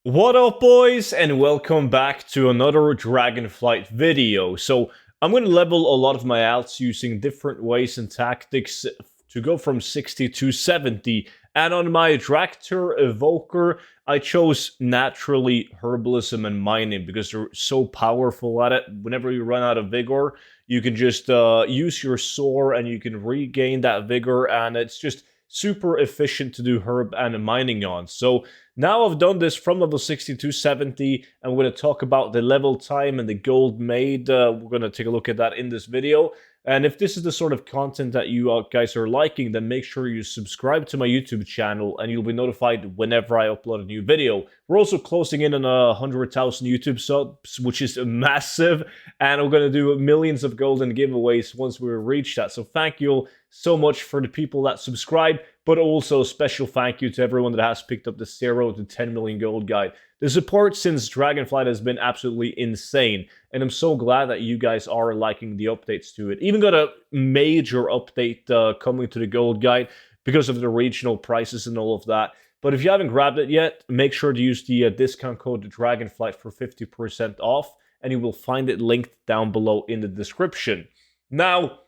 What up, boys, and welcome back to another Dragonflight video. So, I'm going to level a lot of my alts using different ways and tactics to go from 60 to 70. And on my Dractor Evoker, I chose naturally Herbalism and Mining because they're so powerful at it. Whenever you run out of Vigor, you can just use your Soar and you can regain that Vigor, and it's just super efficient to do Herb and Mining on. So, now I've done this from level 60 to 70, and we're going to talk about the level time and the gold made. We're going to take a look at that in this video. And if this is the sort of content that you guys are liking, then make sure you subscribe to my YouTube channel and you'll be notified whenever I upload a new video. We're also closing in on 100,000 YouTube subs, which is massive, and we're going to do millions of golden giveaways once we reach that. So thank you all so much for the people that subscribe, but also a special thank you to everyone that has picked up the 0 to 10 million gold guide. The support since Dragonflight has been absolutely insane, and I'm so glad that you guys are liking the updates to it. Even got a major update coming to the gold guide because of the regional prices and all of that. But if you haven't grabbed it yet, make sure to use the discount code Dragonflight for 50% off, and you will find it linked down below in the description. Now,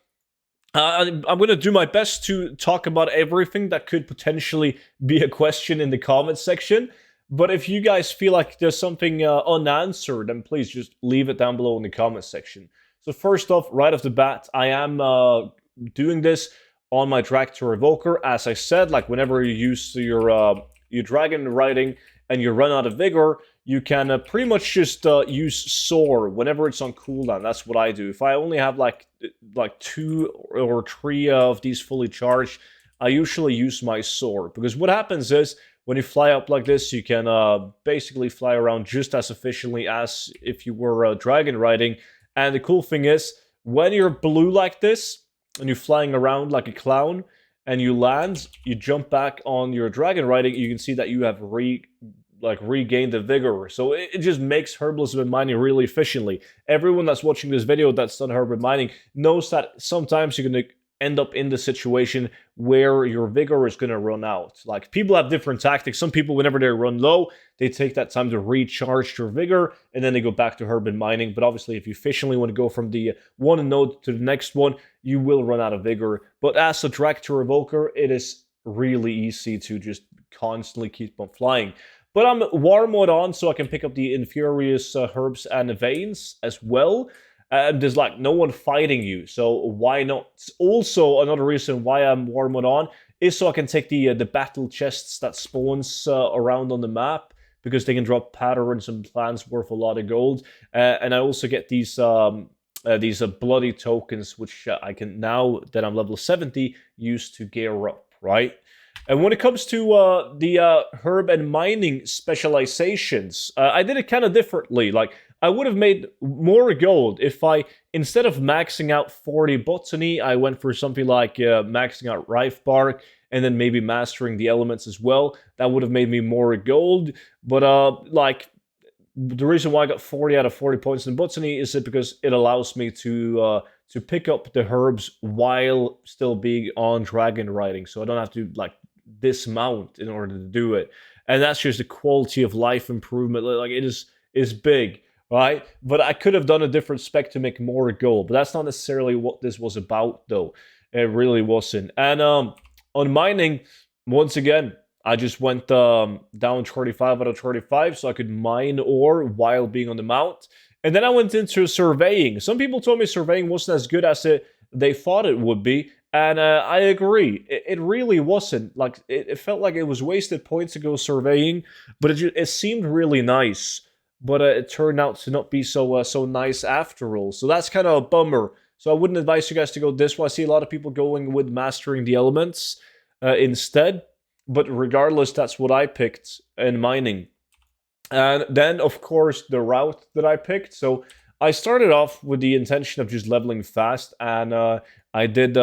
I'm going to do my best to talk about everything that could potentially be a question in the comment section. But if you guys feel like there's something unanswered, then please just leave it down below in the comment section. So first off, right off the bat, I am doing this on my Dractor Evoker. As I said, like whenever you use your dragon riding and you run out of vigor, you can pretty much just use Soar whenever it's on cooldown. That's what I do. If I only have like 2 or 3 of these fully charged, I usually use my Soar. Because what happens is, when you fly up like this, you can basically fly around just as efficiently as if you were dragon riding. And the cool thing is, when you're blue like this, and you're flying around like a clown, and you land, you jump back on your dragon riding, you can see that you have regained the vigor. So it just makes herbalism and mining really efficiently. Everyone that's watching this video that's done herb and mining knows that sometimes you're going to end up in the situation where your vigor is going to run out. Like, people have different tactics. Some people, whenever they run low, they take that time to recharge their vigor, and then they go back to herb and mining. But obviously, if you efficiently want to go from the one node to the next one, you will run out of vigor. But as a Dractor Evoker, it is really easy to just constantly keep on flying. But I'm war mode on, so I can pick up the infurious herbs and veins as well. There's like no one fighting you, so why not? Also, another reason why I'm war mode on is so I can take the battle chests that spawns around on the map, because they can drop patterns and plants worth a lot of gold. And I also get these bloody tokens, which I can, now that I'm level 70, use to gear up, right? And when it comes to the herb and mining specializations, I did it kind of differently. Like, I would have made more gold if I, instead of maxing out 40 botany, I went for something like maxing out rife bark and then maybe mastering the elements as well. That would have made me more gold. But like, the reason why I got 40 out of 40 points in botany is that because it allows me to pick up the herbs while still being on dragon riding, so I don't have to like dismount in order to do it. And that's just a quality of life improvement. Like, it is big, right? But I could have done a different spec to make more gold, but that's not necessarily what this was about, though. It really wasn't. And on mining, once again, I just went down 35 out of 35 so I could mine ore while being on the mount. And then I went into surveying. Some people told me surveying wasn't as good as they thought it would be. And I agree. It really wasn't. Like, it felt like it was wasted points to go surveying, but it seemed really nice. But it turned out to not be so nice after all. So that's kind of a bummer. So I wouldn't advise you guys to go this way. I see a lot of people going with mastering the elements instead. But regardless, that's what I picked in mining. And then, of course, the route that I picked. So I started off with the intention of just leveling fast, and I did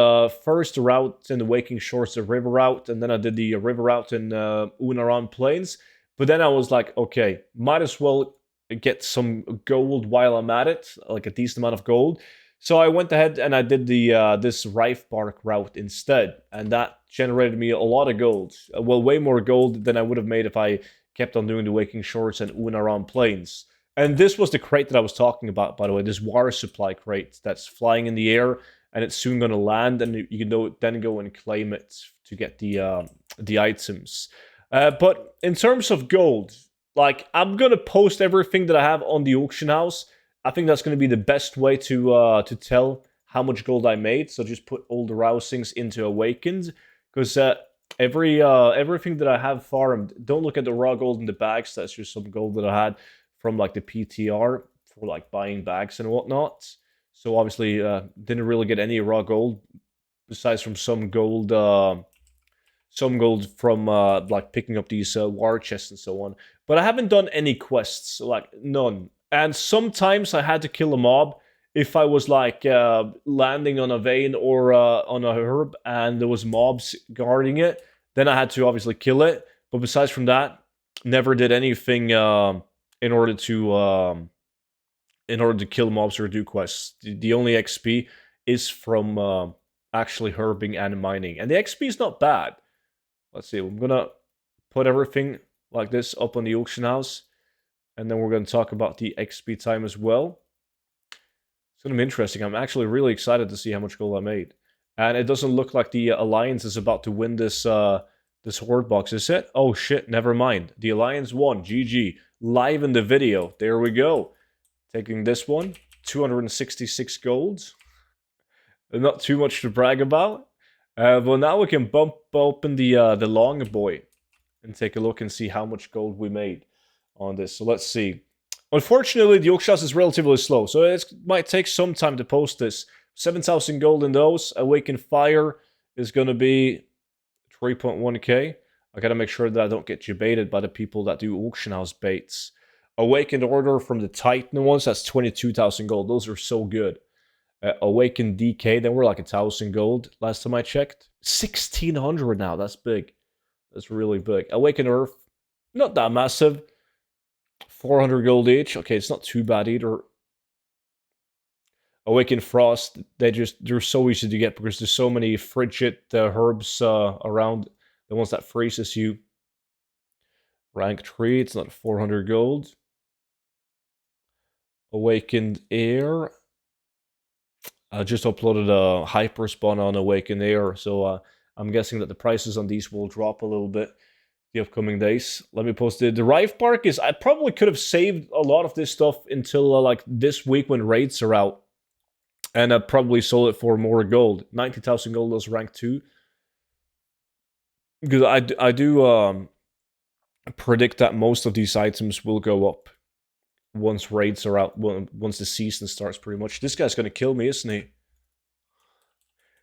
first route in the Waking Shores, the river route, and then I did the river route in Unaran Plains. But then I was like, okay, might as well get some gold while I'm at it, like a decent amount of gold. So I went ahead and I did the this rife bark route instead, and that generated me a lot of gold. Well, way more gold than I would have made if I kept on doing the waking shorts and Unaran planes. And this was the crate that I was talking about, by the way, this water supply crate that's flying in the air, and it's soon going to land, and you can then go and claim it to get the items. But in terms of gold, like, I'm going to post everything that I have on the auction house. I think that's going to be the best way to tell how much gold I made. So just put all the rousings into Awakened, because everything that I have farmed, don't look at the raw gold in the bags. That's just some gold that I had from like the PTR for like buying bags and whatnot. So obviously didn't really get any raw gold besides from some gold from like picking up these war chests and so on. But I haven't done any quests, like none. And sometimes I had to kill a mob if I was like landing on a vein or on a herb and there was mobs guarding it. Then I had to obviously kill it. But besides from that, never did anything in order to kill mobs or do quests. The only XP is from actually herbing and mining, and the XP is not bad. Let's see. I'm gonna put everything like this up on the auction house, and then we're gonna talk about the XP time as well. It's gonna be interesting. I'm actually really excited to see how much gold I made, and it doesn't look like the Alliance is about to win this this horde box, is it? Oh shit! Never mind. The Alliance won. GG. Live in the video. There we go. Taking this one, 266 gold. Not too much to brag about. But now we can bump open the long boy and take a look and see how much gold we made on this. So let's see. Unfortunately, the auction house is relatively slow, so it might take some time to post this. 7,000 gold in those. Awakened Fire is going to be 3.1k. I gotta make sure that I don't get baited by the people that do auction house baits. Awakened Order from the Titan ones, that's 22,000 gold. Those are so good. Awakened DK, then we're like 1,000 gold last time I checked. 1,600 now, that's big. That's really big. Awakened Earth, not that massive. 400 gold each. Okay, it's not too bad either. Awakened Frost, they're so easy to get because there's so many frigid herbs around. The ones that freezes you. Rank 3, it's not 400 gold. Awakened Air. I just uploaded a hyper spawn on Awakened Air, so I'm guessing that the prices on these will drop a little bit the upcoming days. Let me post it. The Rive Bark is, I probably could have saved a lot of this stuff until like this week when raids are out. And I probably sold it for more gold. 90,000 gold was rank 2. Because I do predict that most of these items will go up once raids are out, once the season starts, pretty much. This guy's gonna kill me, isn't he?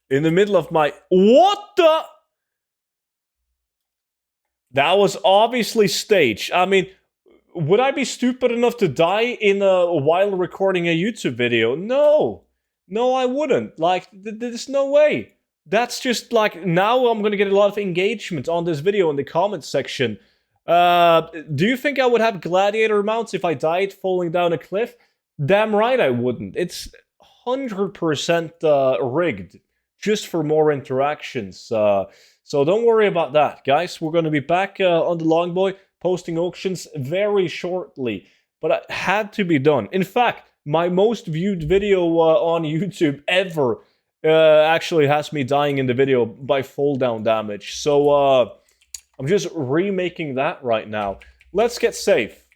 In the middle of my... What the... That was obviously staged. I mean, would I be stupid enough to die while recording a YouTube video? No. No, I wouldn't. Like, there's no way. That's just like, now I'm going to get a lot of engagement on this video in the comments section. Do you think I would have gladiator mounts if I died falling down a cliff? Damn right I wouldn't. It's 100% rigged just for more interactions. So don't worry about that, guys. We're going to be back on the Longboy posting auctions very shortly. But it had to be done. In fact, my most viewed video on YouTube ever actually has me dying in the video by fall down damage. So I'm just remaking that right now. Let's get safe.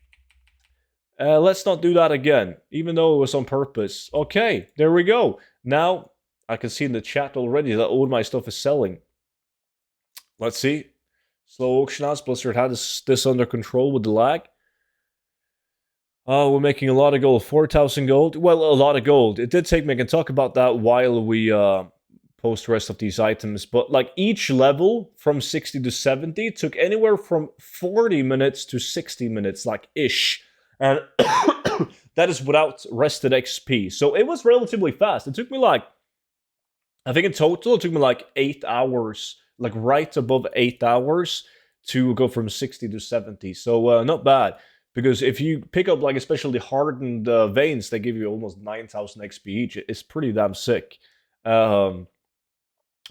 Let's not do that again, even though it was on purpose. Okay, there we go. Now, I can see in the chat already that all my stuff is selling. Let's see. Slow auction house. Blizzard had this under control with the lag. Oh, we're making a lot of gold. 4,000 gold. Well, a lot of gold. It did take me. I can talk about that while we post the rest of these items. But like each level from 60 to 70 took anywhere from 40 minutes to 60 minutes, like ish. And that is without rested XP. So it was relatively fast. It took me like, I think in total, it took me like 8 hours, like right above 8 hours to go from 60 to 70. So not bad. Because if you pick up, like, especially hardened veins, they give you almost 9,000 XP each. It's pretty damn sick. So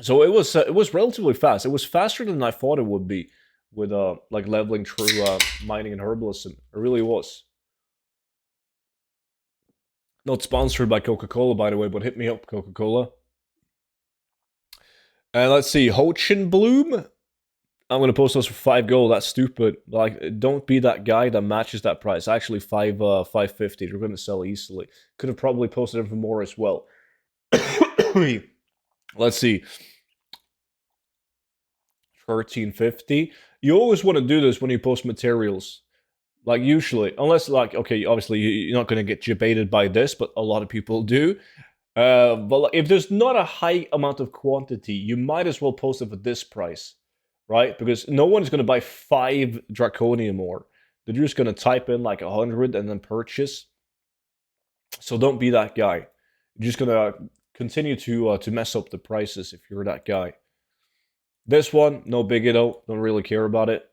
it was relatively fast. It was faster than I thought it would be. with like leveling through mining and herbalism. It really was. Not sponsored by Coca-Cola, by the way, but hit me up, Coca-Cola. And let's see, Hochin Bloom. I'm gonna post those for 5 gold. That's stupid. Like, don't be that guy that matches that price. Actually, 550. They're gonna sell easily. Could have probably posted them for more as well. Let's see. 1350. You always want to do this when you post materials. Like, usually, unless, like, okay, obviously you're not going to get debated by this, but a lot of people do. But if there's not a high amount of quantity, you might as well post it for this price, right? Because no one's going to buy 5 Draconium ore. They're just going to type in like 100 and then purchase. So don't be that guy. You're just going to continue to mess up the prices if you're that guy. This one, no biggie though. Don't really care about it.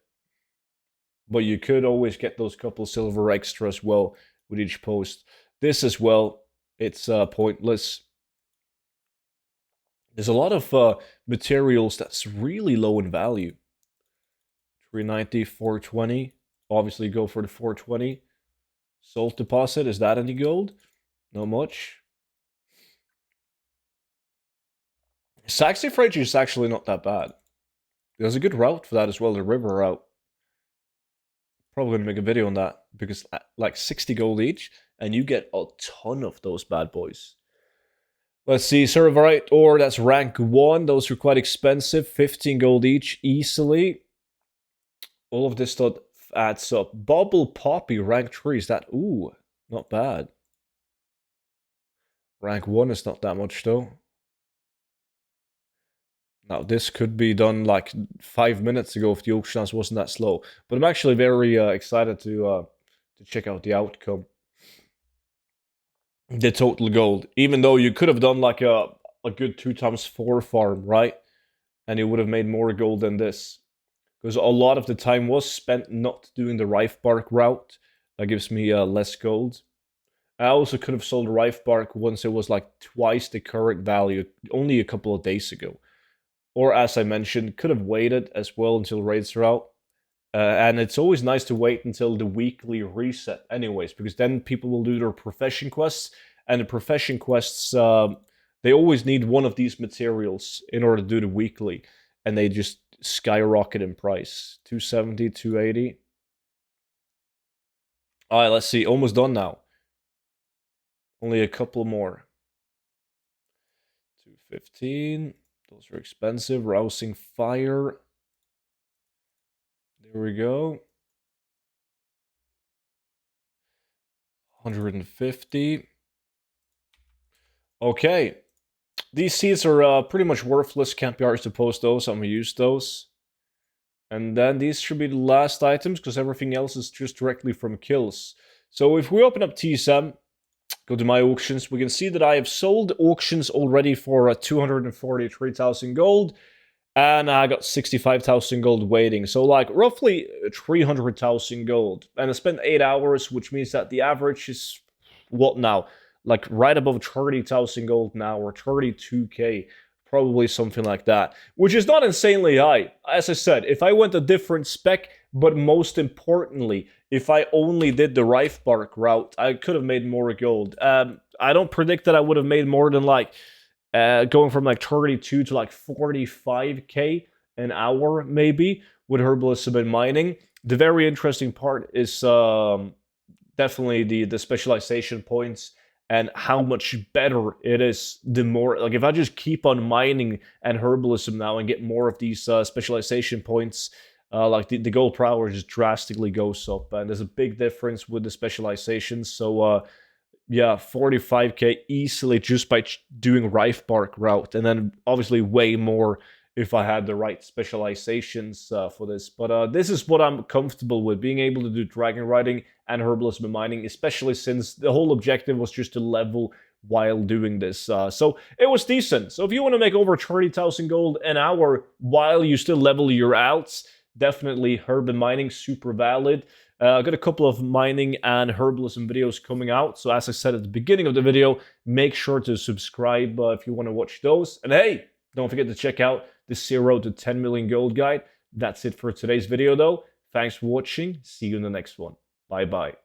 But you could always get those couple silver extra as well with each post. This as well, it's pointless. There's a lot of materials that's really low in value. 390, 420. Obviously go for the 420. Salt deposit, is that any gold? Not much. Saxifrage is actually not that bad. There's a good route for that as well, the river route. Probably going to make a video on that because like 60 gold each and you get a ton of those bad boys. Let's see, Serverite ore, that's rank 1. Those are quite expensive, 15 gold each easily. All of this stuff adds up. Bubble Poppy, rank 3, is that, ooh, not bad. Rank 1 is not that much though. Now, this could be done like 5 minutes ago if the auction house wasn't that slow. But I'm actually very excited to check out the outcome. The total gold. Even though you could have done like a good 2x4 farm, right? And you would have made more gold than this. Because a lot of the time was spent not doing the Rife Bark route. That gives me less gold. I also could have sold Rife Bark once it was like twice the current value, only a couple of days ago. Or, as I mentioned, could have waited as well until raids are out. And it's always nice to wait until the weekly reset anyways, because then people will do their profession quests. And the profession quests, they always need one of these materials in order to do the weekly. And they just skyrocket in price. 270, 280. Alright, let's see. Almost done now. Only a couple more. 215. Those are expensive. Rousing Fire. There we go. 150. Okay. These seeds are pretty much worthless. Can't be arsed to post those. I'm going to use those. And then these should be the last items because everything else is just directly from kills. So if we open up TSM, go to my auctions, we can see that I have sold auctions already for 243,000 gold. And I got 65,000 gold waiting. So like roughly 300,000 gold. And I spent 8 hours, which means that the average is, what now? Like right above 30,000 gold now, or 32k. Probably something like that. Which is not insanely high. As I said, if I went a different spec, but most importantly, if I only did the Rife Bark route, I could have made more gold. I don't predict that I would have made more than like going from like 32 to like 45k an hour maybe with Herbalism and mining. The very interesting part is definitely the specialization points and how much better it is the more, like if I just keep on mining and Herbalism now and get more of these specialization points, like the gold per hour just drastically goes up, and there's a big difference with the specializations. So yeah, 45k easily just by doing Rife Bark route, and then obviously way more if I had the right specializations for this. But this is what I'm comfortable with, being able to do dragon riding and Herbalism and mining, especially since the whole objective was just to level while doing this. So it was decent. So if you want to make over 30,000 gold an hour while you still level your alts, definitely herb and mining, super valid. I got a couple of mining and Herbalism videos coming out. So as I said at the beginning of the video, make sure to subscribe if you want to watch those. And hey, don't forget to check out the 0 to 10 million gold guide. That's it for today's video though. Thanks for watching. See you in the next one. Bye bye.